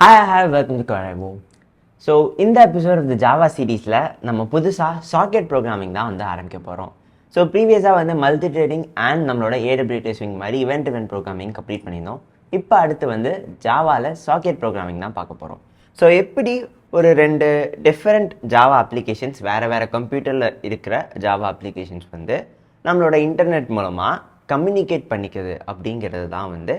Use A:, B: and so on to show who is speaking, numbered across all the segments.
A: Hi, welcome to Coravo. So இந்த episode of the Java சீரீஸில் நம்ம புதுசாக சாக்கெட் ப்ரோக்ராமிங் தான் வந்து ஆரம்பிக்க போகிறோம். ஸோ ப்ரீவியஸாக வந்து மல்டி ட்ரேடிங் அண்ட் நம்மளோட AWS ஸ்விங் மாதிரி இவெண்ட் ப்ரோக்ராமிங் கம்ப்ளீட் பண்ணியிருந்தோம். இப்போ அடுத்து வந்து ஜாவாவில் சாக்கெட் ப்ரோக்ராமிங் தான் பார்க்க போகிறோம். ஸோ எப்படி ஒரு ரெண்டு டிஃப்ரெண்ட் ஜாவா அப்ளிகேஷன்ஸ் வேறு கம்ப்யூட்டரில் இருக்கிற ஜாவா அப்ளிகேஷன்ஸ் வந்து நம்மளோட இன்டர்நெட் மூலமாக கம்யூனிகேட் பண்ணிக்குது அப்படிங்கிறது தான் வந்து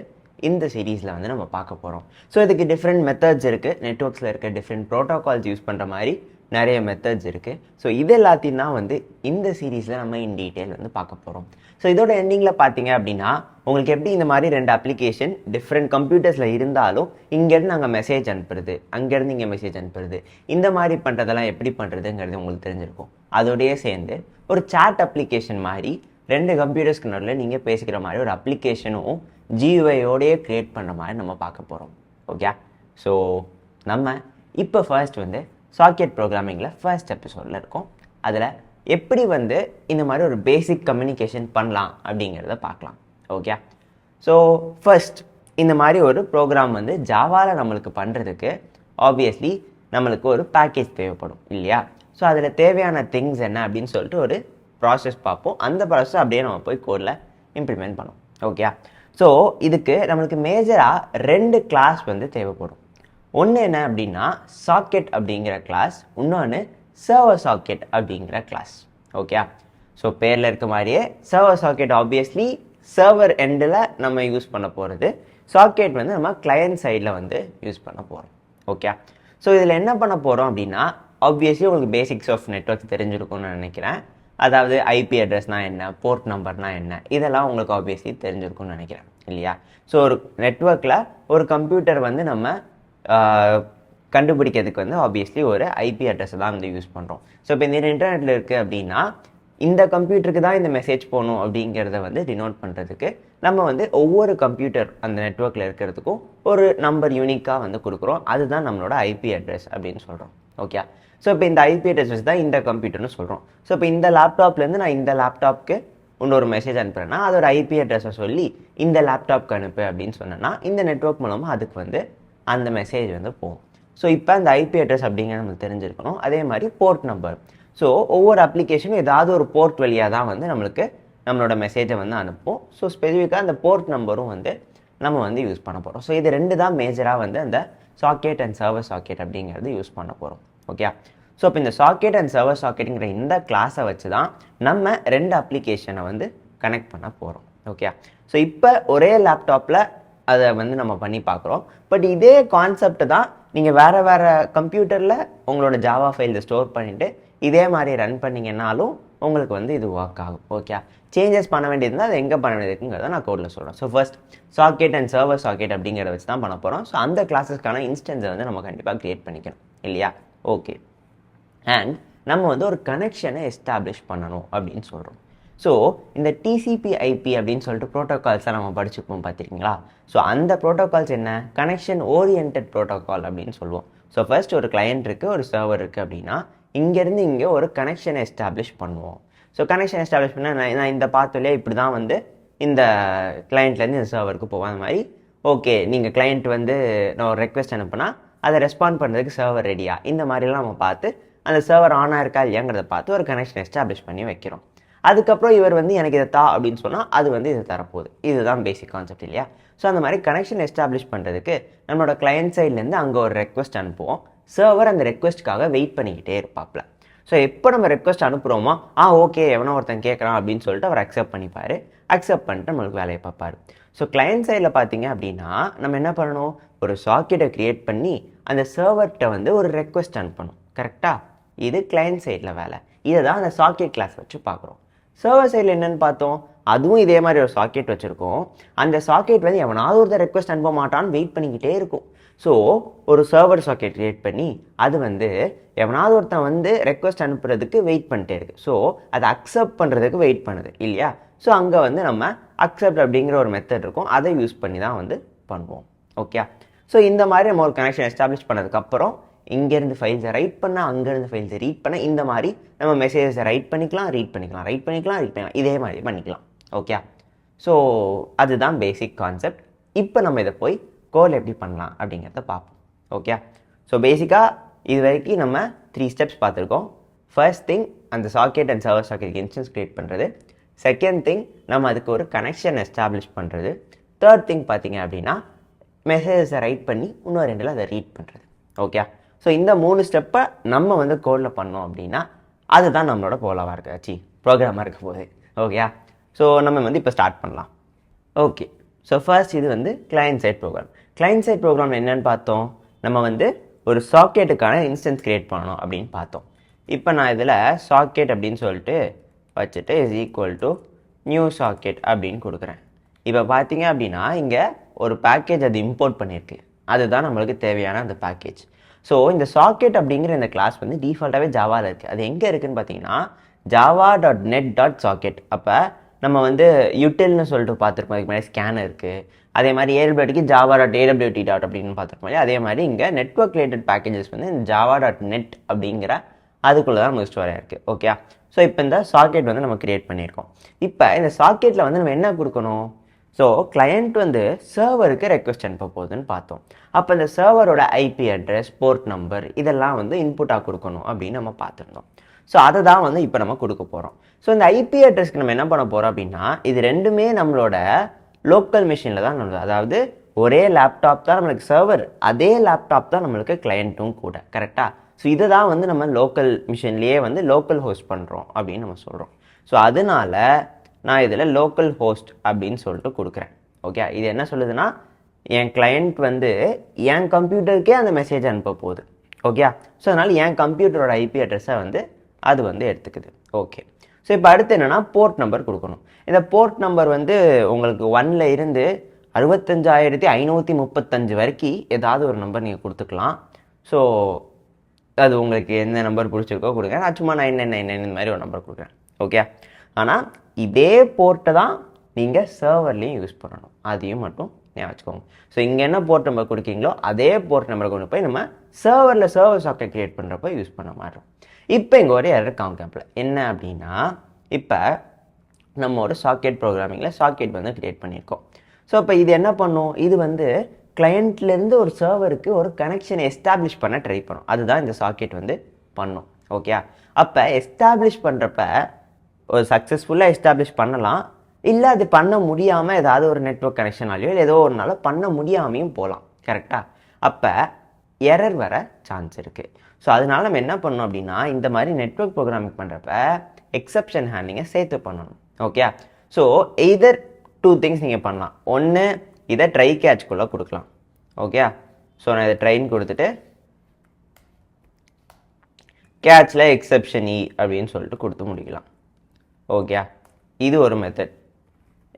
A: இந்த சீரீஸில் வந்து நம்ம பார்க்க போகிறோம். ஸோ இதுக்கு டிஃப்ரெண்ட் மெத்தட்ஸ் இருக்குது. நெட்ஒர்க்ஸில் இருக்க டிஃப்ரெண்ட் ப்ரோட்டோகால்ஸ் யூஸ் பண்ணுற மாதிரி நிறைய மெத்தட்ஸ் இருக்குது. ஸோ இது எல்லாத்தையும் தான் வந்து இந்த சீரீஸில் நம்ம இன் டீட்டெயில் வந்து பார்க்க போகிறோம். ஸோ இதோட எண்டிங்கில் பார்த்தீங்க அப்படின்னா உங்களுக்கு எப்படி இந்த மாதிரி ரெண்டு அப்ளிகேஷன் டிஃப்ரெண்ட் கம்ப்யூட்டர்ஸில் இருந்தாலும் இங்கேருந்து நாங்கள் மெசேஜ் அனுப்புறது, அங்கேருந்து இங்கே மெசேஜ் அனுப்புறது, இந்த மாதிரி பண்ணுறதெல்லாம் எப்படி பண்ணுறதுங்கிறது உங்களுக்கு தெரிஞ்சிருக்கும். அதோடய சேர்ந்து ஒரு சாட் அப்ளிகேஷன் மாதிரி ரெண்டு கம்ப்யூட்டர்ஸ்க்கு நடுவில் நீங்கள் பேசிக்கிற மாதிரி ஒரு அப்ளிகேஷனும் ஜியூஐயோடையே க்ரியேட் பண்ணுற மாதிரி நம்ம பார்க்க போகிறோம். ஓகே, ஸோ நம்ம இப்போ ஃபர்ஸ்ட் வந்து சாக்கெட் ப்ரோக்ராமிங்கில் ஃபர்ஸ்ட் எபிசோடில் இருக்கோம். அதில் எப்படி வந்து இந்த மாதிரி ஒரு பேசிக் கம்யூனிகேஷன் பண்ணலாம் அப்படிங்கிறத பார்க்கலாம். ஓகே, ஸோ ஃபர்ஸ்ட் இந்த மாதிரி ஒரு ப்ரோக்ராம் வந்து ஜாவாவில் நம்மளுக்கு பண்ணுறதுக்கு ஆப்வியஸ்லி நம்மளுக்கு ஒரு பேக்கேஜ் தேவைப்படும் இல்லையா? ஸோ அதில் தேவையான திங்ஸ் என்ன அப்படின்னு சொல்லிட்டு ஒரு ப்ராசஸ் பார்ப்போம். அந்த ப்ராசஸ் அப்படியே நம்ம போய் கோடில் இம்ப்ளிமெண்ட் பண்ணுவோம். ஓகே, ஸோ இதுக்கு நம்மளுக்கு மேஜராக ரெண்டு கிளாஸ் வந்து தேவைப்படும். ஒன்று என்ன அப்படின்னா சாக்கெட் அப்படிங்கிற கிளாஸ், இன்னொன்று சர்வர் சாக்கெட் அப்படிங்கிற கிளாஸ். ஓகே, ஸோ பேரில் இருக்க மாதிரியே சர்வர் சாக்கெட் ஆப்வியஸ்லி சர்வர் எண்டில் நம்ம யூஸ் பண்ண போகிறது, சாக்கெட் வந்து நம்ம கிளையன்ட் சைடில் வந்து யூஸ் பண்ண போகிறோம். ஓகே, ஸோ இதில் என்ன பண்ண போகிறோம் அப்படின்னா ஆப்வியஸ்லி உங்களுக்கு பேசிக்ஸ் ஆஃப் நெட்வொர்க் தெரிஞ்சிருக்கும்னு நினைக்கிறேன். அதாவது ஐபி அட்ரஸ்னால் என்ன, போர்ட் நம்பர்னால் என்ன, இதெல்லாம் உங்களுக்கு ஆப்வியஸ்லி தெரிஞ்சிருக்கும்னு நினைக்கிறேன் இல்லையா? ஸோ ஒரு நெட்வொர்க்கில் ஒரு கம்ப்யூட்டர் வந்து நம்ம கண்டுபிடிக்கிறதுக்கு வந்து ஆப்வியஸ்லி ஒரு ஐபி அட்ரஸை தான் வந்து யூஸ் பண்ணுறோம். ஸோ இப்போ இந்த இன்டர்நெட்டில் இருக்குது அப்படின்னா இந்த கம்ப்யூட்டருக்கு தான் இந்த மெசேஜ் போகணும் அப்படிங்கிறத வந்து டினோட் பண்ணுறதுக்கு நம்ம வந்து ஒவ்வொரு கம்ப்யூட்டர் அந்த நெட்வொர்க்கில் இருக்கிறதுக்கும் ஒரு நம்பர் யூனிக்காக வந்து கொடுக்குறோம். அதுதான் நம்மளோட ஐபி அட்ரஸ் அப்படின்னு சொல்கிறோம். ஓகே, ஸோ இப்போ இந்த ஐபி அட்ரஸ் தான் இந்த கம்ப்யூட்டர்னு சொல்கிறோம். ஸோ இப்போ இந்த லேப்டாப்லேருந்து நான் இந்த லேப்டாப்க்கு இன்னொரு மெசேஜ் அனுப்புகிறேன்னா அதோட ஐபி அட்ரஸை சொல்லி இந்த லேப்டாப்க்கு அனுப்பு அப்படின்னு சொன்னேன்னா இந்த நெட்வொர்க் மூலமாக அதுக்கு வந்து அந்த மெசேஜ் வந்து போகும். ஸோ இப்போ அந்த ஐபி அட்ரஸ் அப்படிங்கிறது நம்மளுக்கு தெரிஞ்சிருக்கணும். அதே மாதிரி போர்ட் நம்பர். ஸோ ஒவ்வொரு அப்ளிகேஷனும் ஏதாவது ஒரு போர்ட் வழியாக தான் வந்து நம்மளுக்கு நம்மளோட மெசேஜை வந்து அனுப்பும். ஸோ ஸ்பெசிஃபிக்காக அந்த போர்ட் நம்பரும் வந்து நம்ம வந்து யூஸ் பண்ண போகிறோம். ஸோ இது ரெண்டு தான் மேஜராக வந்து அந்த சாக்கெட் அண்ட் சர்வர் சாக்கெட் அப்படிங்கிறது யூஸ் பண்ண போகிறோம். ஓகே, ஸோ இப்போ இந்த சாக்கெட் அண்ட் சர்வர் சாக்கெட்டுங்கிற இந்த கிளாஸை வச்சு தான் நம்ம ரெண்டு அப்ளிகேஷனை வந்து கனெக்ட் பண்ண போகிறோம். ஓகே, ஸோ இப்போ ஒரே லேப்டாப்பில் அதை வந்து நம்ம பண்ணி பார்க்குறோம். பட் இதே கான்செப்ட் தான் நீங்கள் வேறு கம்ப்யூட்டரில் உங்களோட ஜாவா ஃபைல்ஸை ஸ்டோர் பண்ணிவிட்டு இதே மாதிரி ரன் பண்ணிங்கன்னாலும் உங்களுக்கு வந்து இது ஒர்க் ஆகும். ஓகே, சேஞ்சஸ் பண்ண வேண்டியதுனா அது எங்கே பண்ண வேண்டியதுங்கிறத நான் கோடில் சொல்கிறேன். So first socket and server socket அப்படிங்கிறத வச்சு தான் பண்ண போகிறோம். ஸோ அந்த கிளாஸஸ்க்கான இன்ஸ்டன்ஸை வந்து நம்ம கண்டிப்பாக க்ரியேட் பண்ணிக்கணும் இல்லையா? ஓகே, அண்ட் நம்ம வந்து ஒரு கனெக்ஷனை எஸ்டாப்ளிஷ் பண்ணணும் அப்படின்னு சொல்கிறோம். ஸோ இந்த TCP/IP அப்படின்னு சொல்லிட்டு ப்ரோட்டோகால்ஸை நம்ம படிச்சுப்போம் பார்த்துருக்கீங்களா? ஸோ அந்த ப்ரோட்டோகால்ஸ் என்ன, கனெக்ஷன் ஓரியன்டட் ப்ரோட்டோகால் அப்படின்னு சொல்லுவோம். ஸோ ஃபர்ஸ்ட் ஒரு கிளையண்ட் இருக்குது, ஒரு சர்வர் இருக்குது அப்படின்னா இங்கேருந்து இங்கே ஒரு கனெக்ஷனை எஸ்டாப்ளிஷ் பண்ணுவோம். ஸோ கனெக்ஷன் எஸ்டாப்ளிஷ் பண்ணால் நான் இந்த பாத்துலேயே இப்படி தான் வந்து இந்த கிளையண்ட்லேருந்து இந்த சர்வருக்கு போவோம். அந்த மாதிரி ஓகே, நீங்கள் கிளையண்ட் வந்து நான் ஒரு ரெக்வெஸ்ட் அனுப்புனா அதை ரெஸ்பாண்ட் பண்ணுறதுக்கு சர்வர் ரெடியா, இந்த மாதிரிலாம் நம்ம பார்த்து அந்த சர்வர் ஆன் ஆயிருக்கா இல்லையாங்கிறத பார்த்து ஒரு கனெக்ஷன் எஸ்டாப்ளிஷ் பண்ணி வைக்கிறோம். அதுக்கப்புறம் இவர் வந்து எனக்கு இதை தா அப்படின்னு சொன்னால் அது வந்து இது தரப்போகுது. இதுதான் பேசிக் கான்செப்ட் இல்லையா? ஸோ அந்த மாதிரி கனெக்ஷன் எஸ்டாப்ளிஷ் பண்ணுறதுக்கு நம்மளோட கிளையண்ட் சைட்லேருந்து அங்கே ஒரு ரெக்வெஸ்ட் அனுப்புவோம். சர்வர் அந்த ரெக்வெஸ்ட்டுக்காக வெயிட் பண்ணிக்கிட்டே இருப்பாப்ல. ஸோ எப்போ நம்ம ரெக்வெஸ்ட் அனுப்புகிறோமோ ஓகே எவனோ ஒருத்தன் கேட்குறான் அப்படின்னு சொல்லிட்டு அவர் அக்செப்ட் பண்ணிப்பார். அக்செப்ட் பண்ணிட்டு நம்மளுக்கு வேலையை பார்ப்பார். ஸோ கிளையண்ட் சைடில் பார்த்தீங்க அப்படின்னா நம்ம என்ன பண்ணணும், ஒரு சாக்கெட்டை க்ரியேட் பண்ணி அந்த சர்வர்கிட்ட வந்து ஒரு ரெக்வெஸ்ட் அனுப்பணும். கரெக்டாக? இது கிளையண்ட் சைடில் வேலை. இதை தான் அந்த சாக்கெட் கிளாஸ் வச்சு பார்க்குறோம். சர்வர் சைடில் என்னென்னு பார்த்தோம், அதுவும் இதே மாதிரி ஒரு சாக்கெட் வச்சுருக்கோம். அந்த சாக்கெட் வந்து எவனாவது ஒருத்தர் ரெக்வெஸ்ட் அனுப்ப மாட்டான்னு வெயிட் பண்ணிக்கிட்டே இருக்கும். ஸோ ஒரு சர்வர் சாக்கெட் க்ரியேட் பண்ணி அது வந்து எவனாவது ஒருத்தன் வந்து ரெக்வெஸ்ட் அனுப்புறதுக்கு வெயிட் பண்ணிட்டே இருக்குது. ஸோ அதை அக்செப்ட் பண்ணுறதுக்கு வெயிட் பண்ணுது இல்லையா? ஸோ அங்கே வந்து நம்ம அக்செப்ட் அப்படிங்கிற ஒரு மெத்தட் இருக்கும், அதை யூஸ் பண்ணி தான் வந்து பண்ணுவோம். ஓகே, ஸோ இந்த மாதிரி நம்ம ஒரு கனெக்ஷன் எஸ்டாப்ளிஷ் பண்ணதுக்கப்புறம் இங்கேருந்து ஃபைல்ஸை ரைட் பண்ண, அங்கேருந்து ஃபைல்ஸை ரீட் பண்ண, இந்த மாதிரி நம்ம மெசேஜஸை ரைட் பண்ணிக்கலாம், ரீட் பண்ணிக்கலாம், இதே மாதிரி பண்ணிக்கலாம். ஓகே, ஸோ அதுதான் பேசிக் கான்செப்ட். இப்போ நம்ம இதை போய் கோல் எப்படி பண்ணலாம் அப்படிங்கிறத பார்ப்போம். ஓகே. ஸோ பேசிக்காக இது வரைக்கும் நம்ம 3 ஸ்டெப்ஸ் பார்த்துருக்கோம். ஃபர்ஸ்ட் திங் அந்த socket and server socket instance create பண்ணுறது. செகண்ட் திங் நம்ம அதுக்கு ஒரு கனெக்ஷன் எஸ்டாப்ளிஷ் பண்ணுறது. தேர்ட் திங் பார்த்தீங்க அப்படின்னா மெசேஜஸை ரைட் பண்ணி இன்னும் 2ல் அதை ரீட் பண்ணுறது. ஓகே. ஸோ இந்த 3 ஸ்டெப்பை நம்ம வந்து கோடில் பண்ணோம் அப்படின்னா அதுதான் நம்மளோட போலாவாக இருக்காச்சு ப்ரோக்ராமாக இருக்க போகுது. ஓகே. ஸோ நம்ம வந்து இப்போ ஸ்டார்ட் பண்ணலாம். ஓகே. ஸோ ஃபர்ஸ்ட் இது வந்து client side program. Client side program என்னென்னு பார்த்தோம், நம்ம வந்து ஒரு சாக்கெட்டுக்கான இன்ஸ்டன்ஸ் க்ரியேட் பண்ணணும் அப்படின்னு பார்த்தோம். இப்போ நான் இதில் சாக்கெட் அப்படின்னு சொல்லிட்டு வச்சுட்டு is equal to new socket அப்படின்னு கொடுக்குறேன். இப்போ பார்த்தீங்க அப்படின்னா இங்கே ஒரு பேக்கேஜ் அது இம்போர்ட் பண்ணியிருக்கு, அதுதான் நம்மளுக்கு தேவையான அந்த பேக்கேஜ். ஸோ இந்த சாக்கெட் அப்படிங்கிற இந்த கிளாஸ் வந்து டிஃபால்ட்டாகவே ஜாவாவில் இருக்குது. அது எங்கே இருக்குதுன்னு பார்த்தீங்கன்னா java.net.socket. அப்போ நம்ம வந்து யூட்டில்னு சொல்லிட்டு பார்த்துருப்போம், அதுக்கு மாதிரி ஸ்கேனர் இருக்குது. அதே மாதிரி ஏடபிள்யூடிக்கு java.awt அப்படின்னு பார்த்துருப்போம். அதே மாதிரி இங்கே நெட்வொர்க் ரிலேட்டட் பேக்கேஜஸ் வந்து இந்த java.net அப்படிங்கிற அதுக்குள்ளே தான் நம்ம ஸ்டோர் ஆகிருக்கு. ஓகே. ஸோ இப்போ இந்த சாக்கெட் வந்து நம்ம க்ரியேட் பண்ணியிருக்கோம். இப்போ இந்த சாக்கெட்டில் வந்து நம்ம என்ன கொடுக்கணும், ஸோ கிளையண்ட் வந்து சர்வருக்கு ரெக்வஸ்ட் அனுப்ப போகுதுன்னு பார்த்தோம். அப்போ இந்த சர்வரோட ஐபி அட்ரஸ், போர்ட் நம்பர் இதெல்லாம் வந்து இன்புட்டாக கொடுக்கணும் அப்படின்னு நம்ம பார்த்துருந்தோம். ஸோ அதை தான் வந்து இப்போ நம்ம கொடுக்க போகிறோம். ஸோ இந்த ஐபி அட்ரஸ்க்கு நம்ம என்ன பண்ண போகிறோம் அப்படின்னா இது ரெண்டுமே நம்மளோட லோக்கல் மிஷினில் தான் நடந்தது. அதாவது ஒரே லேப்டாப் தான் நம்மளுக்கு சர்வர், அதே லேப்டாப் தான் நம்மளுக்கு கிளையண்ட்டும் கூட. கரெக்டாக. ஸோ இதை தான் வந்து நம்ம லோக்கல் மிஷின்லேயே வந்து லோக்கல் ஹோஸ்ட் பண்ணுறோம் அப்படின்னு நம்ம சொல்கிறோம். ஸோ அதனால நான் இதில் லோக்கல் ஹோஸ்ட் அப்படின்னு சொல்லிட்டு கொடுக்குறேன். ஓகே. இது என்ன சொல்லுதுன்னா என் கிளையண்ட் வந்து என் கம்ப்யூட்டருக்கே அந்த மெசேஜ் அனுப்ப போகுது. ஓகே. ஸோ அதனால் என் கம்ப்யூட்டரோட ஐபி அட்ரஸை வந்து அது வந்து எடுத்துக்குது. ஓகே. ஸோ இப்போ அடுத்து என்னென்னா போர்ட் நம்பர் கொடுக்கணும். இந்த போர்ட் நம்பர் வந்து உங்களுக்கு 1ல் இருந்து 65,535 வரைக்கும் ஏதாவது ஒரு நம்பர் நீங்கள் கொடுத்துக்கலாம். ஸோ அது உங்களுக்கு எந்த நம்பர் பிடிச்சிருக்கோ கொடுங்க. நான் சும்மா 9999 இந்த மாதிரி ஒரு நம்பர் கொடுக்குறேன். ஓகே. ஆனால் இதே போர்ட்டை தான் நீங்கள் சர்வர்லேயும் யூஸ் பண்ணணும், அதையும் மட்டும் ஞாபகம் வச்சுக்கோங்க. ஸோ இங்கே என்ன போர்ட் நம்பர் கொடுக்கீங்களோ அதே போர்ட் நம்பரை கொண்டு போய் நம்ம சர்வரில் சர்வர் சாக்கெட் க்ரியேட் பண்ணுறப்போ யூஸ் பண்ண மாட்டோம். இப்போ இங்கே ஒரு எரர் காமிக்கல என்ன அப்படின்னா இப்போ நம்ம ஒரு சாக்கெட் ப்ரோக்ராமிங்கில் சாக்கெட் வந்து க்ரியேட் பண்ணியிருக்கோம். ஸோ இப்போ இது என்ன பண்ணும், இது வந்து கிளையண்ட்லேருந்து ஒரு சர்வருக்கு ஒரு கனெக்ஷனை எஸ்டாப்ளிஷ் பண்ண ட்ரை பண்ணும். அதுதான் இந்த சாக்கெட் வந்து பண்ணும். ஓகே. அப்போ எஸ்டாப்ளிஷ் பண்ணுறப்ப ஒரு சக்ஸஸ்ஃபுல்லாக எஸ்டாப்ளிஷ் பண்ணலாம், இல்லை அது பண்ண முடியாமல் ஏதாவது ஒரு நெட்வொர்க் கனெக்ஷனாலேயோ இல்லை ஏதோ ஒரு நாள் பண்ண முடியாமையும் போகலாம். கரெக்டாக. அப்போ எரர் வர சான்ஸ் இருக்குது. ஸோ அதனால நம்ம என்ன பண்ணணும் அப்படின்னா இந்த மாதிரி நெட்வொர்க் ப்ரோக்ராமிங் பண்ணுறப்ப எக்ஸப்ஷன் ஹேண்ட்லிங்கை சேர்த்து பண்ணணும். ஓகே. ஸோ எய்தர் 2 திங்ஸ் நீங்கள் பண்ணலாம். ஒன்று இதை ட்ரை கேட்ச்குள்ளே கொடுக்கலாம். ஓகே. ஸோ நான் இதை ட்ரைன் கொடுத்துட்டு கேட்சில் எக்ஸப்ஷன் அப்படின்னு சொல்லிட்டு கொடுத்து முடிக்கலாம். ஓகே. இது ஒரு மெத்தட்.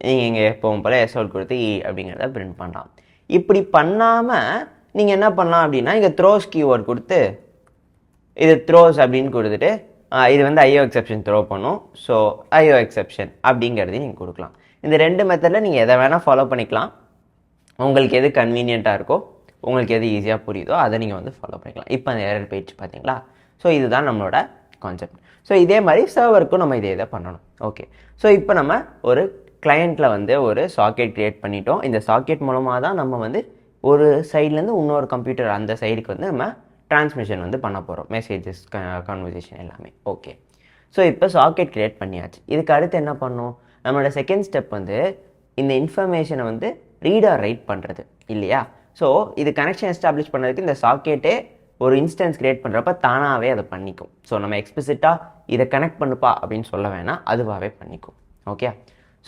A: நீங்கள் இங்கே எப்பவும் போல் எஸ்அவுட் கொடுத்து அப்படிங்கிறத பிரிண்ட் பண்ணலாம். இப்படி பண்ணாமல் நீங்கள் என்ன பண்ணலாம் அப்படின்னா இங்கே த்ரோஸ் கீவேர்ட் கொடுத்து இது த்ரோஸ் அப்படின்னு கொடுத்துட்டு இது வந்து ஐஓ எக்ஸப்ஷன் த்ரோ பண்ணும். ஸோ ஐஓ எக்ஸப்ஷன் அப்படிங்கிறதையும் நீங்கள் கொடுக்கலாம். இந்த 2 மெத்தடில் நீங்கள் எதை வேணால் ஃபாலோ பண்ணிக்கலாம். உங்களுக்கு எது கன்வீனியண்ட்டாக இருக்கோ, உங்களுக்கு எது ஈஸியாக புரியுதோ அதை நீங்கள் வந்து ஃபாலோ பண்ணிக்கலாம். இப்போ அந்த எரர் பேஜ் பார்த்தீங்களா. ஸோ இதுதான் நம்மளோட கான்செப்ட். ஸோ இதே மாதிரி சர்வருக்கும் நம்ம இதை பண்ணணும். ஓகே. ஸோ இப்போ நம்ம ஒரு கிளையண்ட்டில் வந்து ஒரு சாக்கெட் க்ரியேட் பண்ணிட்டோம். இந்த சாக்கெட் மூலமாக தான் நம்ம வந்து ஒரு சைட்லேருந்து இன்னொரு கம்ப்யூட்டர் அந்த சைடுக்கு வந்து நம்ம டிரான்ஸ்மிஷன் வந்து பண்ண போகிறோம், மெசேஜஸ், கான்வர்சேஷன் எல்லாமே. ஓகே. ஸோ இப்போ சாக்கெட் க்ரியேட் பண்ணியாச்சு. இதுக்கு அடுத்து என்ன பண்ணணும், நம்மளோட செகண்ட் ஸ்டெப் வந்து இந்த இன்ஃபர்மேஷனை வந்து ரீட் ஆர் ரைட் பண்ணுறது இல்லையா. ஸோ இது கனெக்ஷன் எஸ்டாப்ளிஷ் பண்ணுறதுக்கு இந்த சாக்கெட்டே ஒரு இன்ஸ்டன்ஸ் க்ரியேட் பண்ணுறப்ப தானாகவே அதை பண்ணிக்கும். ஸோ நம்ம எக்ஸ்பிசிட்டாக இதை கனெக்ட் பண்ணுப்பா அப்படின்னு சொல்ல வேணாம், அதுவாகவே பண்ணிக்கும். ஓகே.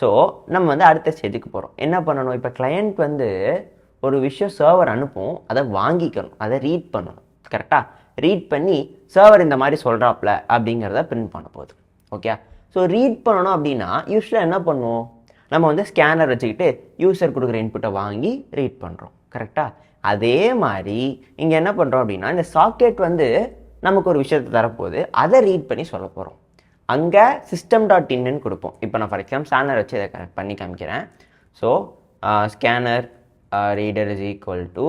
A: ஸோ நம்ம வந்து அடுத்த ஸ்டேஜுக்கு போகிறோம். என்ன பண்ணணும், இப்போ கிளையண்ட் வந்து ஒரு விஷயம் சர்வர் அனுப்பும், அதை வாங்கிக்கணும், அதை ரீட் பண்ணணும். கரெக்டாக ரீட் பண்ணி சர்வர் இந்த மாதிரி சொல்கிறாப்ல அப்படிங்கிறத பிரிண்ட் பண்ண போகுது. ஓகே. ஸோ ரீட் பண்ணணும் அப்படின்னா யூஸ்வலாக என்ன பண்ணுவோம், நம்ம வந்து ஸ்கேனர் வச்சுக்கிட்டு யூசர் கொடுக்குற இன்புட்டை வாங்கி ரீட் பண்ணுறோம். கரெக்டாக அதே மாதிரி இங்கே என்ன பண்ணுறோம் அப்படின்னா இந்த சாக்கெட் வந்து நமக்கு ஒரு விஷயத்தை தரப்போகுது, அதை ரீட் பண்ணி சொல்ல போகிறோம். அங்கே system.inன்னு கொடுப்போம். இப்போ நான் ஃபார் எக்ஸாம்பிள் ஸ்கேனர் வச்சு இதை கனெக்ட் பண்ணி காமிக்கிறேன். So scanner reader is equal to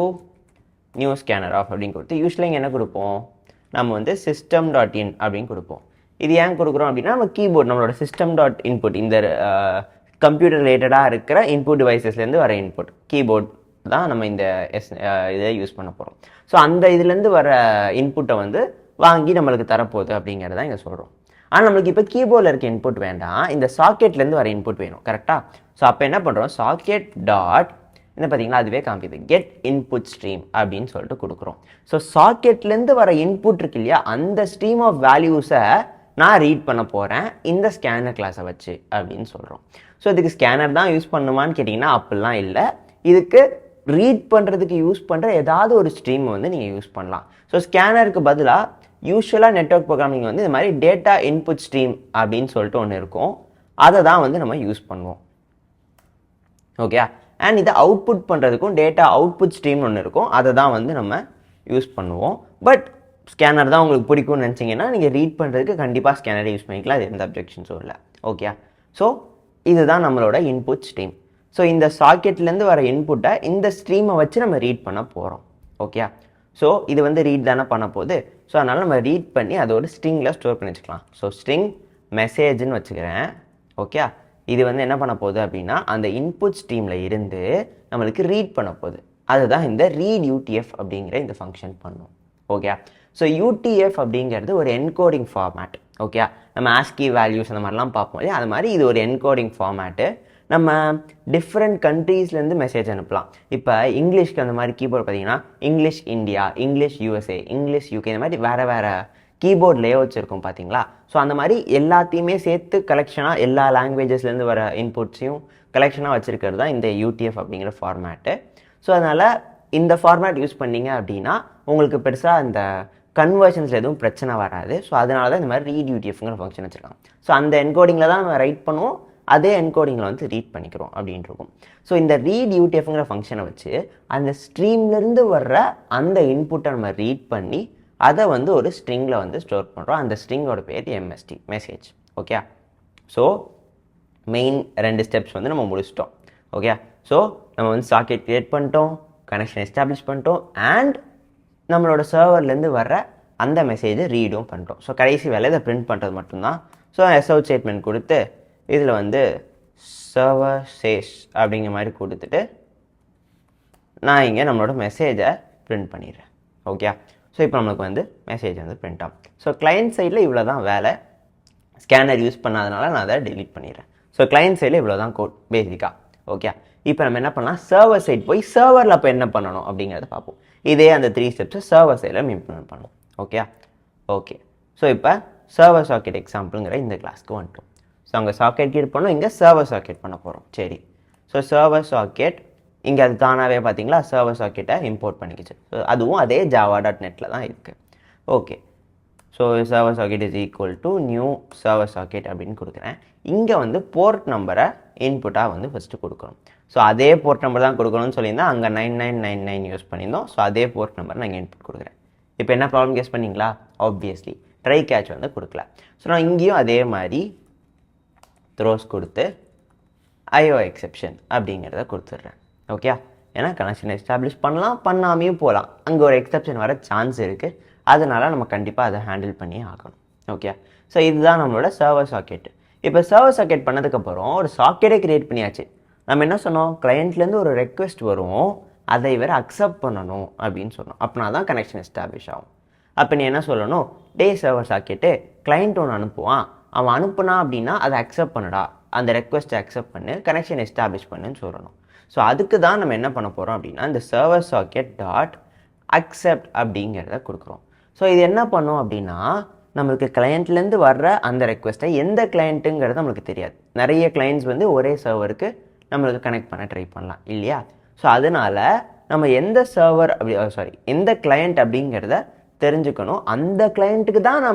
A: new scanner of அப்படின்னு கொடுத்து யூஸ்வலாக இங்கே என்ன கொடுப்போம், நம்ம வந்து system.in அப்படின்னு கொடுப்போம். இது ஏன் கொடுக்குறோம் அப்படின்னா நம்ம கீபோர்ட் நம்மளோட system.input இந்த கம்ப்யூட்டர் ரிலேட்டடாக இருக்கிற இன்புட் டிவைசஸ்லேருந்து வர இன்புட் கீபோர்ட் தான் நம்ம இந்த இதை யூஸ் பண்ண போகிறோம். ஸோ அந்த இதுலேருந்து வர இன்புட்டை வந்து வாங்கி நம்மளுக்கு தரப்போகுது அப்படிங்கிறத இங்கே சொல்கிறோம். ஆனால் நம்மளுக்கு இப்போ கீபோர்டில் இருக்க இன்புட் வேண்டாம், இந்த சாக்கெட்லேருந்து வர இன்புட் வேணும். கரெக்டாக? ஸோ அப்போ என்ன பண்ணுறோம், சாக்கெட் டாட் என்ன பார்த்தீங்களா, அதுவே காமிக்குது கெட் இன்புட் ஸ்ட்ரீம் அப்படின்னு சொல்லிட்டு கொடுக்குறோம். ஸோ சாக்கெட்லேருந்து வர இன்புட் இருக்கு இல்லையா, அந்த ஸ்ட்ரீம் ஆஃப் வேல்யூஸை நான் ரீட் பண்ண போகிறேன் இந்த ஸ்கேனர் கிளாஸை வச்சு அப்படின்னு சொல்கிறோம். ஸோ இதுக்கு ஸ்கேனர் தான் யூஸ் பண்ணுமான்னு கேட்டிங்கன்னா அப்படிலாம் இல்லை. இதுக்கு ரீட் பண்ணுறதுக்கு யூஸ் பண்ணுற ஏதாவது ஒரு ஸ்ட்ரீம் வந்து நீங்கள் யூஸ் பண்ணலாம். ஸோ ஸ்கேனருக்கு பதிலாக யூஸ்வலாக நெட்வொர்க் ப்ரோக்ராமிங் வந்து இந்த மாதிரி டேட்டா இன்புட் ஸ்ட்ரீம் அப்படின்னு சொல்லிட்டு ஒன்று இருக்கும், அதை தான் வந்து நம்ம யூஸ் பண்ணுவோம். ஓகே, அண்ட் இதை அவுட்புட் பண்ணுறதுக்கும் டேட்டா அவுட்புட் ஸ்ட்ரீம்னு ஒன்று இருக்கும், அதை தான் வந்து நம்ம யூஸ் பண்ணுவோம். பட் ஸ்கேனர் தான் உங்களுக்கு பிடிக்கும்னு நினச்சிங்கன்னா நீங்கள் ரீட் பண்ணுறதுக்கு கண்டிப்பாக ஸ்கேனரை யூஸ் பண்ணிக்கலாம், அது எந்த அப்ஜெக்ஷன்ஸும் இல்லை. ஓகே, ஸோ இதுதான் நம்மளோட இன்புட் ஸ்ட்ரீம். ஸோ இந்த சாக்கெட்லேருந்து வர இன்புட்டை இந்த ஸ்ட்ரீமை வச்சு நம்ம ரீட் பண்ண போகிறோம். ஓகே, ஸோ இது வந்து ரீட் தானே பண்ண போகுது. ஸோ அதனால் நம்ம ரீட் பண்ணி அதோட ஸ்ட்ரிங்கில் ஸ்டோர் பண்ணி வச்சுக்கலாம். ஸோ ஸ்ட்ரிங் மெசேஜ்னு வச்சுக்கிறேன். ஓகே, இது வந்து என்ன பண்ண போகுது அப்படின்னா அந்த இன்புட் ஸ்ட்ரீமில் இருந்து நம்மளுக்கு ரீட் பண்ண போகுது. அதுதான் இந்த ரீட் யூடிஎஃப் அப்படிங்கிற இந்த ஃபங்க்ஷன் பண்ணும். ஓகே, ஸோ யூடிஎஃப் அப்படிங்கிறது ஒரு என்கோடிங் ஃபார்மேட். ஓகே, நம்ம ஆஸ்கி வேல்யூஸ் அந்த மாதிரிலாம் பார்ப்போம் இல்லையா, அது மாதிரி இது ஒரு என்கோடிங் ஃபார்மேட்டு. நம்ம டிஃப்ரெண்ட் கண்ட்ரீஸ்லேருந்து மெசேஜ் அனுப்பலாம். இப்போ இங்கிலீஷ்க்கு அந்த மாதிரி கீபோர்டு பார்த்தீங்கன்னா English India, English USA, English UK, இந்த மாதிரி வேறு வேறு கீபோர்ட் லேஅவுட்ஸ் இருக்கும் பார்த்தீங்களா. ஸோ அந்த மாதிரி எல்லாத்தையுமே சேர்த்து கலெக்ஷனாக எல்லா லாங்குவேஜஸ்லேருந்து வர இன்புட்ஸையும் கலெக்ஷனாக வச்சுருக்கிறது தான் இந்த யூடிஎஃப் அப்படிங்கிற ஃபார்மேட்டு. ஸோ அதனால் இந்த ஃபார்மேட் யூஸ் பண்ணிங்க அப்படின்னா உங்களுக்கு பெருசாக அந்த கன்வர்ஷன்ஸில் எதுவும் பிரச்சனை வராது. ஸோ அதனால தான் இந்த மாதிரி ரீட் யூடிஎஃப்ங்கிற ஃபங்க்ஷன் வச்சுருக்காங்க. ஸோ அந்த என்கோடிங்கில் தான் நம்ம ரைட் பண்ணுவோம், அதே என்கோடிங்கில் வந்து ரீட் பண்ணிக்கிறோம் அப்படின்னு இருக்கும். ஸோ இந்த ரீட் யூடிஎஃப்ங்கிற ஃபங்க்ஷனை வச்சு அந்த ஸ்ட்ரீம்லேருந்து வர்ற அந்த இன்புட்டை நம்ம ரீட் பண்ணி அதை வந்து ஒரு ஸ்ட்ரிங்கில் வந்து ஸ்டோர் பண்ணுறோம். அந்த ஸ்ட்ரிங்கோட பேர் MST, message. Okay, so main 2 steps வந்து நம்ம முடிச்சிட்டோம். ஓகே, ஸோ நம்ம வந்து சாக்கெட் க்ரியேட் பண்ணிட்டோம், கனெக்ஷன் எஸ்டாப்ளிஷ் பண்ணிட்டோம், அண்ட் நம்மளோட சர்வர்லேருந்து வர்ற அந்த மெசேஜை ரீடும் பண்ணிட்டோம். ஸோ கடைசி வேலை இதை பிரிண்ட் பண்ணுறது மட்டும்தான். ஸோ எஸ்அவுட் ஸ்டேட்மெண்ட் கொடுத்து இதில் வந்து சர்வர் சேஸ் அப்படிங்கிற மாதிரி கொடுத்துட்டு நான் இங்கே நம்மளோட மெசேஜை பிரிண்ட் பண்ணிடுறேன். ஓகே, ஸோ இப்போ நம்மளுக்கு வந்து மெசேஜ் வந்து பிரிண்ட் ஆகும். ஸோ கிளைண்ட் சைடில் இவ்வளோ தான் வேலை, ஸ்கேனர் யூஸ் பண்ணாதனால நான் அதை டெலீட் பண்ணிடுறேன். ஸோ கிளைண்ட் சைடில் இவ்வளோ தான் கோட் பேசிக்காக. ஓகே, இப்போ நம்ம என்ன பண்ணலாம், சர்வர் சைட் போய் சர்வரில் அப்போ என்ன பண்ணணும் அப்படிங்கிறத பார்ப்போம். இதே அந்த 3 ஸ்டெப்ஸை சர்வர் சைடில் இம்ப்ளிமெண்ட் பண்ணணும். ஓகே, ஓகே, ஸோ இப்போ சர்வர் சாக்கெட் எக்ஸாம்பிளுங்கிற இந்த கிளாஸ்க்கு வந்துட்டோம். ஸோ அங்கே சாக்கெட் கிரியேட் பண்ணோம், இங்கே சர்வர் சாக்கெட் பண்ண போகிறோம். சரி, ஸோ சர்வர் சாக்கெட் இங்கே அது தானாகவே பார்த்தீங்களா சர்வர் சாக்கெட்டை இம்போர்ட் பண்ணிக்கிச்சு. ஸோ அதுவும் அதே java.netல தான் இருக்குது. Okay, so server socket is equal to new server socket அப்படின்னு கொடுக்குறேன். இங்கே வந்து போர்ட் நம்பரை இன்புட்டாக வந்து ஃபஸ்ட்டு கொடுக்கணும். ஸோ அதே போர்ட் நம்பர் தான் கொடுக்கணும்னு சொல்லியிருந்தேன், அங்கே 9999 யூஸ் பண்ணியிருந்தோம். ஸோ அதே போர்ட் நம்பர் நான் இங்கே இன்புட் கொடுக்குறேன். இப்போ என்ன ப்ராப்ளம் கெஸ் பண்ணிங்களா, ஆப்வியஸ்லி ட்ரை கேட்ச் வந்து கொடுக்கல. ஸோ நான் இங்கேயும் அதே மாதிரி த்ரோஸ் கொடுத்து ஐஓ எக்ஸெப்ஷன் அப்படிங்கிறத கொடுத்துட்றேன். ஓகே, ஏன்னா கனெக்ஷன் எஸ்டாப்ளிஷ் பண்ணலாம், பண்ணாமையும் போகலாம், அங்கே ஒரு எக்ஸெப்ஷன் வர சான்ஸ் இருக்குது, அதனால் நம்ம கண்டிப்பாக அதை ஹேண்டில் பண்ணியே ஆகணும். ஓகே, ஸோ இதுதான் நம்மளோட சர்வர் சாக்கெட். இப்போ சர்வர் சாக்கெட் பண்ணதுக்கப்புறம் ஒரு சாக்கெட்டே க்ரியேட் பண்ணியாச்சு. நம்ம என்ன சொன்னோம், கிளைண்ட்லேருந்து ஒரு ரெக்வெஸ்ட் வரும், அதை இவர் அக்செப்ட் பண்ணணும் அப்படின்னு சொன்னோம். அப்படின்னா தான் கனெக்ஷன் எஸ்டாப்ளிஷ் ஆகும். அப்போ நீ என்ன சொல்லணும், டே சர்வர் சாக்கெட்டு கிளைண்ட் ஒன்று அனுப்புவான், அவன் அனுப்புனா அப்படின்னா அதை அக்செப்ட் பண்ணுடா, அந்த ரெக்வெஸ்ட்டை அக்செப்ட் பண்ணு, கனெக்ஷன் எஸ்டாப்ளிஷ் பண்ணுன்னு சொல்லணும். ஸோ அதுக்கு தான் நம்ம என்ன பண்ண போகிறோம் அப்படின்னா இந்த சர்வர் சாக்கெட் டாட் அக்செப்ட் அப்படிங்கிறத கொடுக்குறோம். ஸோ இது என்ன பண்ணோம் அப்படின்னா நம்மளுக்கு கிளைண்ட்லேருந்து வர்ற அந்த ரெக்வெஸ்ட்டை எந்த கிளைண்ட்டுங்கிறது நம்மளுக்கு தெரியாது. நிறைய கிளைண்ட்ஸ் வந்து ஒரே சர்வருக்கு நம்மளுக்கு கனெக்ட் பண்ண ட்ரை பண்ணலாம் இல்லையா. ஸோ அதனால் நம்ம எந்த சர்வர் எந்த கிளைண்ட் அப்படிங்கிறத தெரிஞ்சுக்கணும். அந்த கிளைண்ட்டுக்கு தான்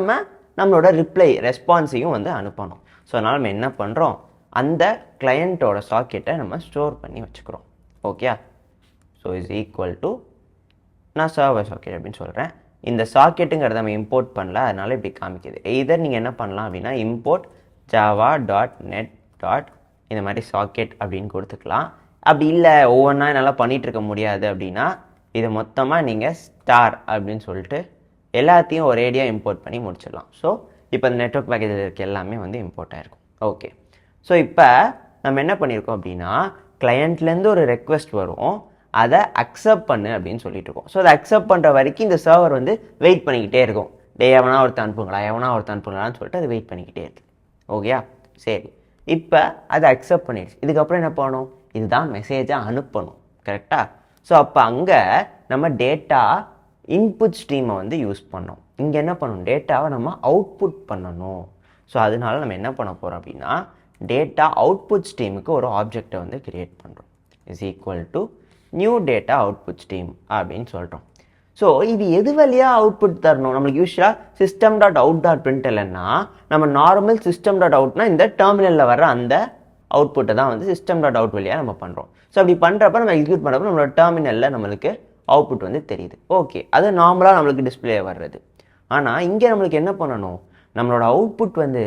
A: நம்மளோட ரெஸ்பான்ஸையும் வந்து அனுப்பணும். ஸோ அதனால் நம்ம என்ன பண்ணுறோம், அந்த கிளையண்ட்டோட சாக்கெட்டை நம்ம ஸ்டோர் பண்ணி வச்சுக்கிறோம். Okay, so is equal to நான் சர்வர் சாக்கெட் அப்படின்னு சொல்கிறேன். இந்த சாக்கெட்டுங்கிறத நம்ம இம்போர்ட் பண்ணல, அதனால் இப்படி காமிக்குது. எய்தர் நீங்கள் என்ன பண்ணலாம் அப்படின்னா இம்போர்ட் java.net. இந்த மாதிரி சாக்கெட் அப்படின்னு கொடுத்துக்கலாம். அப்படி இல்லை ஒவ்வொன்றா என்னால் பண்ணிகிட்ருக்க முடியாது அப்படின்னா இதை மொத்தமாக நீங்கள் ஸ்டார் அப்படின்னு சொல்லிட்டு எல்லாத்தையும் ஒரேடியாக இம்போர்ட் பண்ணி முடிச்சிடலாம். ஸோ இப்போ இந்த நெட்வொர்க் பேக்கேஜில் இருக்க எல்லாமே வந்து இம்போர்ட் ஆகிருக்கும். ஓகே, ஸோ இப்போ நம்ம என்ன பண்ணியிருக்கோம் அப்படின்னா கிளையண்ட்லேருந்து ஒரு ரெக்வெஸ்ட் வரும், அதை அக்செப்ட் பண்ணு அப்படின்னு சொல்லிட்டு இருக்கோம். ஸோ அதை அக்செப்ட் பண்ணுற வரைக்கும் இந்த சர்வர் வந்து வெயிட் பண்ணிக்கிட்டே இருக்கும். எவனா ஒருத்தன் அனுப்புங்களான்னு சொல்லிட்டு அது வெயிட் பண்ணிக்கிட்டே இருக்கு. ஓகேயா? சரி, இப்போ அதை அக்செப்ட் பண்ணிடுச்சு. இதுக்கப்புறம் என்ன பண்ணணும்? இதுதான் மெசேஜை அனுப்பணும். கரெக்டாக? ஸோ அப்போ அங்கே நம்ம டேட்டா இன்புட் ஸ்ட்ரீமை வந்து யூஸ் பண்ணோம். இங்கே என்ன பண்ணணும்? டேட்டாவை நம்ம அவுட்புட் பண்ணணும். ஸோ அதனால நம்ம என்ன பண்ண போகிறோம் அப்படின்னா, டேட்டா அவுட்புட் ஸ்ட்ரீமுக்கு ஒரு ஆப்ஜெக்டை வந்து கிரியேட் பண்ணுறோம். Is equal to new data output stream அப்படின்னு சொல்கிறோம். ஸோ இது எது வழியாக அவுட்புட் தரணும்? நம்மளுக்கு யூஸ்வலாக system.out.printlnனா நம்ம நார்மல் system.outனா இந்த டெர்மினலில் வர அந்த அவுட்புட்டை தான் வந்து system.out வழியாக நம்ம பண்ணுறோம். ஸோ அப்படி பண்ணுறப்ப நம்ம எக்ஸிக்யூட் பண்ணுறப்ப நம்மளோட டெர்மினலில் நம்மளுக்கு அவுட்புட் வந்து தெரியுது. ஓகே, அது நார்மலாக நம்மளுக்கு டிஸ்பிளே வர்றது. ஆனால் இங்கே நம்மளுக்கு என்ன பண்ணணும்? நம்மளோட அவுட்புட் வந்து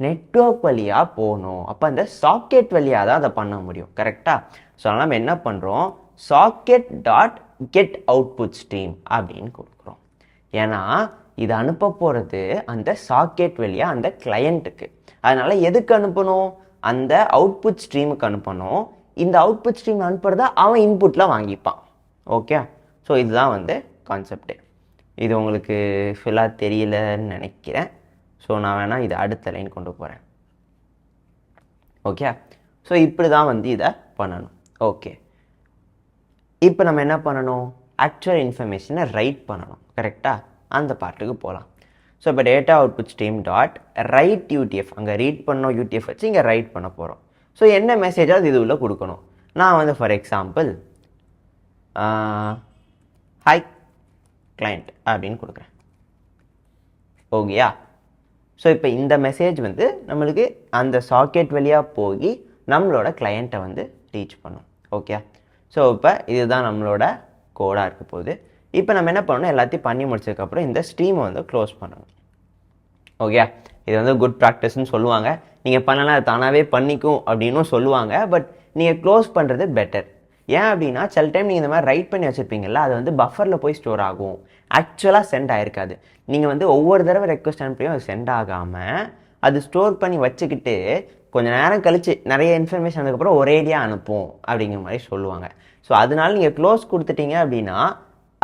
A: நெட்வொர்க் வழியாக போகணும். அப்போ அந்த சாக்கெட் வழியாக தான் அதை பண்ண முடியும். கரெக்டாக? ஸோ அதனால் நம்ம என்ன பண்ணுறோம்? socket.get output stream அப்படின்னு கொடுக்குறோம். ஏன்னா இது அனுப்ப போகிறது அந்த சாக்கெட் வழியாக அந்த கிளையண்ட்டுக்கு. அதனால் எதுக்கு அனுப்பணும்? அந்த அவுட்புட் ஸ்ட்ரீமுக்கு அனுப்பணும். இந்த அவுட்புட் ஸ்ட்ரீம் அனுப்புறத அவன் இன்புட்டில் வாங்கிப்பான். ஓகே, ஸோ இதுதான் வந்து கான்செப்டு. இது உங்களுக்கு ஃபுல்லாக தெரியலன்னு நினைக்கிறேன். ஸோ நான் வேணால் இதை அடுத்த லைன் கொண்டு போகிறேன். ஓகே, ஸோ இப்படி தான் வந்து இதை பண்ணணும். ஓகே, இப்போ நம்ம என்ன பண்ணணும்? ஆக்சுவல் இன்ஃபர்மேஷனை ரைட் பண்ணணும். கரெக்டாக? அந்த பார்ட்டுக்கு போகலாம். ஸோ இப்போ data output stream dot right UDF, அங்கே ரீட் பண்ணோம் யூடிஎஃப் வச்சு இங்கே ரைட் பண்ண போகிறோம். ஸோ என்ன மெசேஜாக இது உள்ள கொடுக்கணும்? நான் வந்து ஃபார் எக்ஸாம்பிள் ஹாய் கிளையண்ட் அப்படின்னு கொடுக்குறேன். ஓகேயா? ஸோ இப்போ இந்த மெசேஜ் வந்து நம்மளுக்கு அந்த சாக்கெட் வழியாக போய் நம்மளோட கிளையண்ட்டை வந்து ரீச் பண்ணும். ஓகே, ஸோ இப்போ இதுதான் நம்மளோட கோடாக இருக்க போகுது. இப்போ நம்ம என்ன பண்ணணும்? எல்லாத்தையும் பண்ணி முடிச்சதுக்கப்புறம் இந்த ஸ்ட்ரீமை வந்து க்ளோஸ் பண்ணணும். ஓகே, இது வந்து குட் ப்ராக்டிஸ்ன்னு சொல்லுவாங்க. நீங்கள் பண்ணலாம், அது தானாகவே பண்ணிக்கும் அப்படின்னு சொல்லுவாங்க. பட் நீங்கள் க்ளோஸ் பண்ணுறது பெட்டர். ஏன் அப்படின்னா சில டைம் நீங்கள் இந்த மாதிரி ரைட் பண்ணி வச்சுருப்பீங்கல்ல, அது வந்து பஃபரில் போய் ஸ்டோர் ஆகும். ஆக்சுவலாக சென்ட் ஆகிருக்காது. நீங்கள் வந்து ஒவ்வொரு தடவை ரெக்வஸ்ட் அனுப்பியும் அது சென்ட் ஆகாமல் அது ஸ்டோர் பண்ணி வச்சுக்கிட்டு கொஞ்சம் நேரம் கழித்து நிறைய இன்ஃபர்மேஷன் அதுக்கப்புறம் ஒரேடியாக அனுப்பும் அப்படிங்கிற மாதிரி சொல்லுவாங்க. ஸோ அதனால நீங்கள் க்ளோஸ் கொடுத்துட்டீங்க அப்படின்னா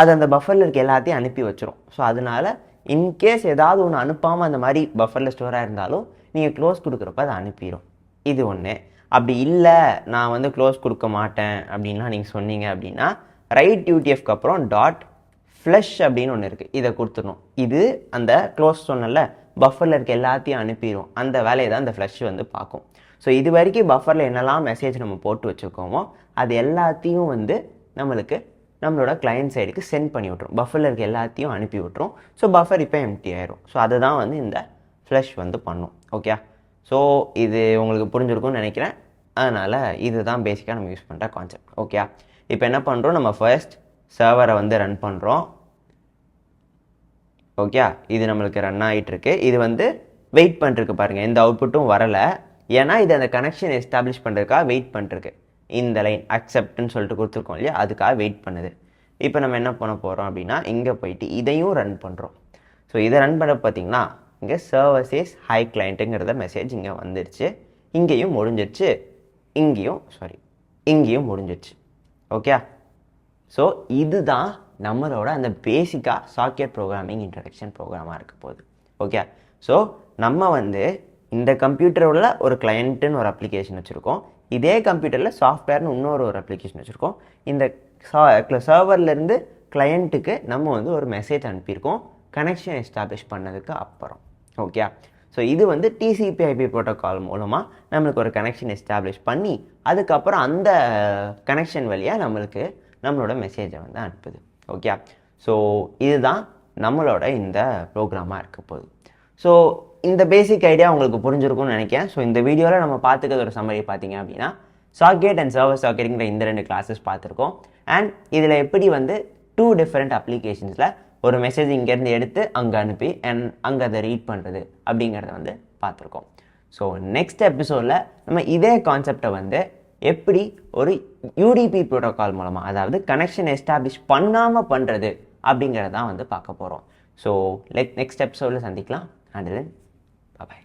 A: அது அந்த பஃபரில் இருக்க எல்லாத்தையும் அனுப்பி வச்சிரும். ஸோ அதனால் இன்கேஸ் ஏதாவது ஒன்று அனுப்பாமல் அந்த மாதிரி பஃபரில் ஸ்டோராக இருந்தாலும் நீங்கள் க்ளோஸ் கொடுக்குறப்ப அதை அனுப்பிடும். இது ஒன்று. அப்படி இல்லை, நான் வந்து க்ளோஸ் கொடுக்க மாட்டேன் அப்படின்லாம் நீங்கள் சொன்னீங்க அப்படின்னா ரைட் யூடிஎஃப்க்கு அப்புறம் டாட் ஃப்ளஷ் அப்படின்னு ஒன்று இருக்குது, இதை கொடுத்துடணும். இது அந்த க்ளோஸ் சொன்னல பஃபரில் இருக்க எல்லாத்தையும் அனுப்பிடும். அந்த வேலையை தான் இந்த ஃப்ளஷ் வந்து பார்க்கும். ஸோ இது வரைக்கும் பஃபரில் என்னெல்லாம் மெசேஜ் நம்ம போட்டு வச்சுருக்கோமோ அது எல்லாத்தையும் வந்து நம்மளோட கிளையண்ட் சைடுக்கு சென்ட் பண்ணி விட்ரும். பஃபரில் இருக்க எல்லாத்தையும் அனுப்பி விட்ரும். ஸோ பஃபர் இப்போ எம்டி ஆயிரும். ஸோ அதை தான் வந்து இந்த ஃப்ளஷ் வந்து பண்ணும். ஓகே, ஸோ இது உங்களுக்கு புரிஞ்சிருக்கும்னு நினைக்கிறேன். அதனால் இதுதான் பேசிக்காக நம்ம யூஸ் பண்ணுற கான்செப்ட். ஓகே, இப்போ என்ன பண்ணுறோம்? நம்ம ஃபர்ஸ்ட் சர்வரை வந்து ரன் பண்ணுறோம். ஓகே, இது நம்மளுக்கு ரன் ஆகிட்டுருக்கு. இது வந்து வெயிட் பண்ணிருக்கு பாருங்கள், எந்த அவுட்புட்டும் வரலை. ஏன்னா இது அந்த கனெக்ஷன் எஸ்டாப்ளிஷ் பண்ணுறதுக்காக வெயிட் பண்ணிருக்கு. இந்த லைன் அக்செப்ட்னு சொல்லிட்டு கொடுத்துருக்கோம் இல்லையா, அதுக்காக வெயிட் பண்ணுது. இப்போ நம்ம என்ன பண்ண போகிறோம் அப்படின்னா இங்கே போயிட்டு இதையும் ரன் பண்ணுறோம். ஸோ இதை ரன் பண்ண பார்த்தீங்கன்னா இங்கே சர்வசஸ் ஹை கிளைண்ட்டுங்கிறத மெசேஜ் இங்கே வந்துருச்சு. இங்கேயும் முடிஞ்சிருச்சு, இங்கேயும் முடிஞ்சிருச்சு. ஓகே, ஸோ இதுதான் நம்மளோட அந்த பேசிக்காக சாக்கெட் ப்ரோக்ராமிங் இன்ட்ரடக்ஷன் ப்ரோக்ராமாக இருக்க போகுது. ஓகே, ஸோ நம்ம வந்து இந்த கம்ப்யூட்டரில் ஒரு கிளையண்ட்டுன்னு ஒரு அப்ளிகேஷன் வச்சுருக்கோம். இதே கம்ப்யூட்டரில் சாஃப்ட்வேர்னு இன்னொரு அப்ளிகேஷன் வச்சுருக்கோம். இந்த சர்வர்லேருந்து கிளையண்ட்டுக்கு நம்ம வந்து ஒரு மெசேஜ் அனுப்பியிருக்கோம் கனெக்ஷன் எஸ்டாப்ளிஷ் பண்ணதுக்கு அப்புறம். ஓகே, ஸோ இது வந்து TCP/IP ப்ரோட்டோக்கால் மூலமாக நம்மளுக்கு ஒரு கனெக்ஷன் எஸ்டாப்ளிஷ் பண்ணி அதுக்கப்புறம் அந்த கனெக்ஷன் வழியாக நம்மளோட மெசேஜை வந்து அனுப்புது. ஓகே, ஸோ இதுதான் நம்மளோட இந்த ப்ரோக்ராமாக இருக்க போகுது. ஸோ இந்த பேசிக் ஐடியா உங்களுக்கு புரிஞ்சிருக்கும்னு நினைக்கிறேன். ஸோ இந்த வீடியோவில் நம்ம பார்த்துக்கிறது ஒரு சம்மரி பார்த்தீங்க அப்படின்னா சாக்கெட் அண்ட் சர்வர் சாக்கெட்டுங்கிற இந்த 2 கிளாஸஸ் பார்த்துருக்கோம். அண்ட் இதில் எப்படி வந்து 2 டிஃப்ரெண்ட் அப்ளிகேஷன்ஸில் ஒரு மெசேஜ் இங்கேருந்து எடுத்து அங்கே அனுப்பி அண்ட் அங்கே அதை ரீட் பண்ணுறது அப்படிங்கிறத வந்து பார்த்துருக்கோம். ஸோ நெக்ஸ்ட் எபிசோடில் நம்ம இதே கான்செப்டை வந்து எப்படி ஒரு UDP ப்ரோட்டோக்கால் மூலமாக, அதாவது கனெக்ஷன் எஸ்டாப்ளிஷ் பண்ணாமல் பண்ணுறது அப்படிங்கிறதான் வந்து பார்க்க போகிறோம். ஸோ நெக்ஸ்ட் எபிசோடில் சந்திக்கலாம். And then bye.